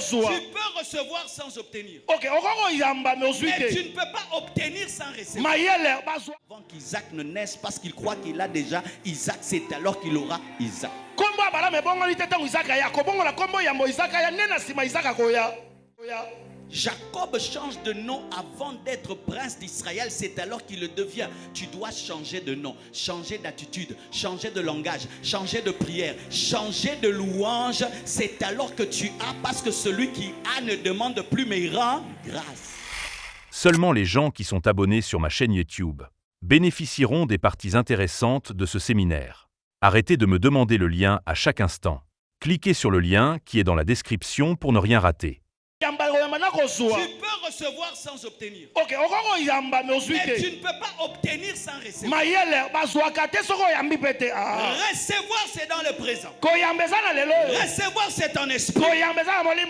Tu peux recevoir sans obtenir. Ok, Mais tu ne peux pas obtenir sans recevoir. Avant qu'Isaac ne naisse, parce qu'il croit qu'il a déjà Isaac, c'est alors qu'il aura Isaac. Jacob change de nom avant d'être prince d'Israël, c'est alors qu'il le devient. Tu dois changer de nom, changer d'attitude, changer de langage, changer de prière, changer de louange. C'est alors que tu as, parce que celui qui a ne demande plus mais rend grâce. Seulement les gens qui sont abonnés sur ma chaîne YouTube bénéficieront des parties intéressantes de ce séminaire. Arrêtez de me demander le lien à chaque instant. Cliquez sur le lien qui est dans la description pour ne rien rater. Tu peux recevoir sans obtenir. Mais tu ne peux pas obtenir sans recevoir. Recevoir, c'est dans le présent. Recevoir, c'est en esprit.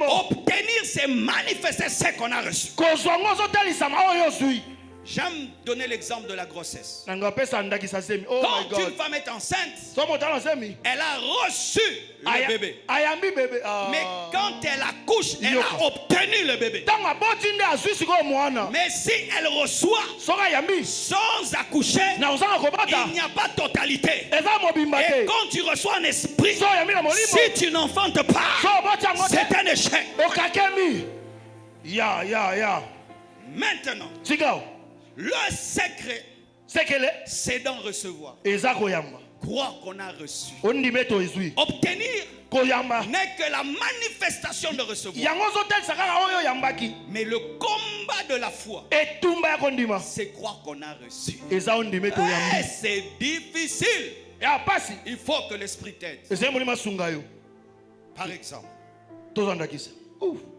Obtenir, c'est manifester ce qu'on a reçu. J'aime donner l'exemple de la grossesse. Quand une femme est enceinte, elle a reçu le bébé. Mais quand elle accouche, elle a obtenu le bébé. Mais si elle reçoit sans accoucher, il n'y a pas de totalité. Et quand tu reçois un esprit, si tu n'enfantes pas, c'est un échec. Maintenant, le secret, c'est d'en recevoir. Croire qu'on a reçu. Obtenir n'est que la manifestation de recevoir. Mais le combat de la foi, c'est croire qu'on a reçu. C'est difficile. Il faut que l'esprit t'aide. Par exemple,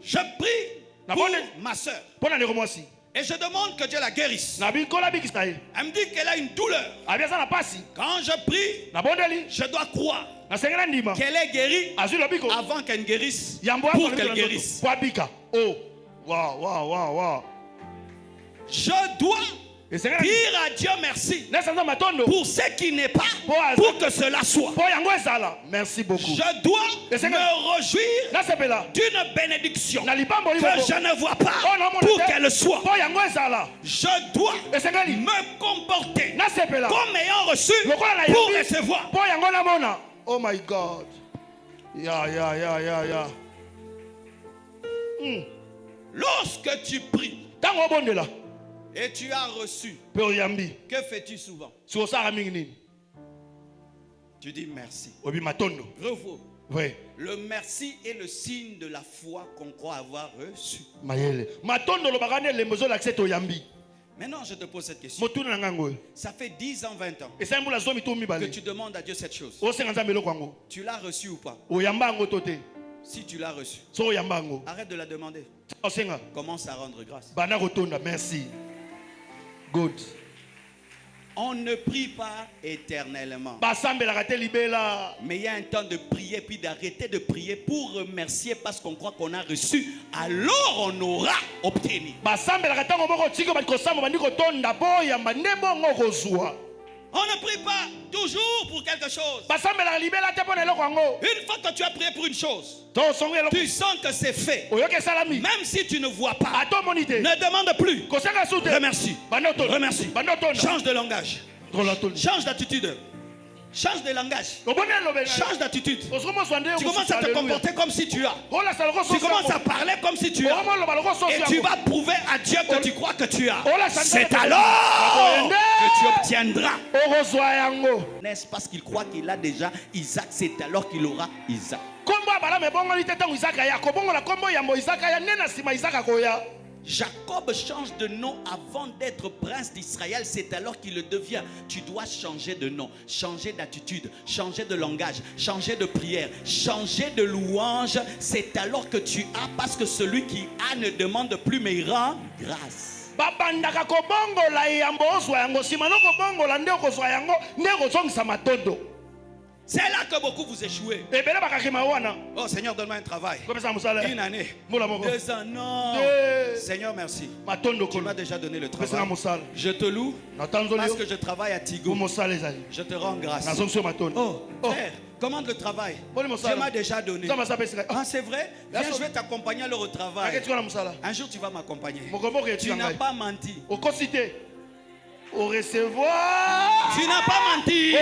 je prie pour ma soeur. Et je demande que Dieu la guérisse. Elle me dit qu'elle a une douleur. Quand je prie, je dois croire qu'elle est guérie avant qu'elle guérisse, pour qu'elle guérisse. Je dois dire à Dieu merci pour ce qui n'est pas, pour que cela soit. Merci beaucoup. Je dois me réjouir d'une bénédiction que je ne vois pas pour qu'elle soit. Je dois me comporter comme ayant reçu pour recevoir. Oh my God. Lorsque tu pries et tu as reçu, que fais-tu souvent? Tu dis merci. Revois. Le merci est le signe de la foi qu'on croit avoir reçu. Maintenant, je te pose cette question. Ça fait 10 ans, 20 ans que tu demandes à Dieu cette chose. Tu l'as reçu ou pas? Si tu l'as reçu, arrête de la demander. Commence à rendre grâce. Merci. Good. On ne prie pas éternellement. Mais il y a un temps de prier puis d'arrêter de prier pour remercier parce qu'on croit qu'on a reçu. Alors on aura obtenu. On ne prie pas toujours pour quelque chose. Une fois que tu as prié pour une chose, tu sens que c'est fait. Même si tu ne vois pas, ne demande plus. Remercie. Remercie. Change de langage. Change d'attitude. Change de langage. Change d'attitude. Tu commences à te comporter comme si tu as. Tu commences à parler comme si tu as. Et tu vas prouver à Dieu que tu crois que tu as. C'est alors que tu obtiendras. N'est-ce parce qu'il croit qu'il a déjà Isaac, c'est alors qu'il aura Isaac. Jacob change de nom avant d'être prince d'Israël, c'est alors qu'il le devient. Tu dois changer de nom, changer d'attitude, changer de langage, changer de prière, changer de louange. C'est alors que tu as, parce que celui qui a ne demande plus mais rend grâce. C'est là que beaucoup vous échouez. Oh Seigneur, donne-moi un travail. Une année. 2 ans. Non. Seigneur, merci. Tu m'as déjà donné le travail. Je te loue parce que je travaille à Tigo. Je te rends grâce. Oh, frère, commande le travail. Tu m'as déjà donné. Ah, c'est vrai? Viens, je vais t'accompagner alors au travail. Un jour, tu vas m'accompagner. Tu n'as pas menti. Au recevoir. Tu n'as pas menti.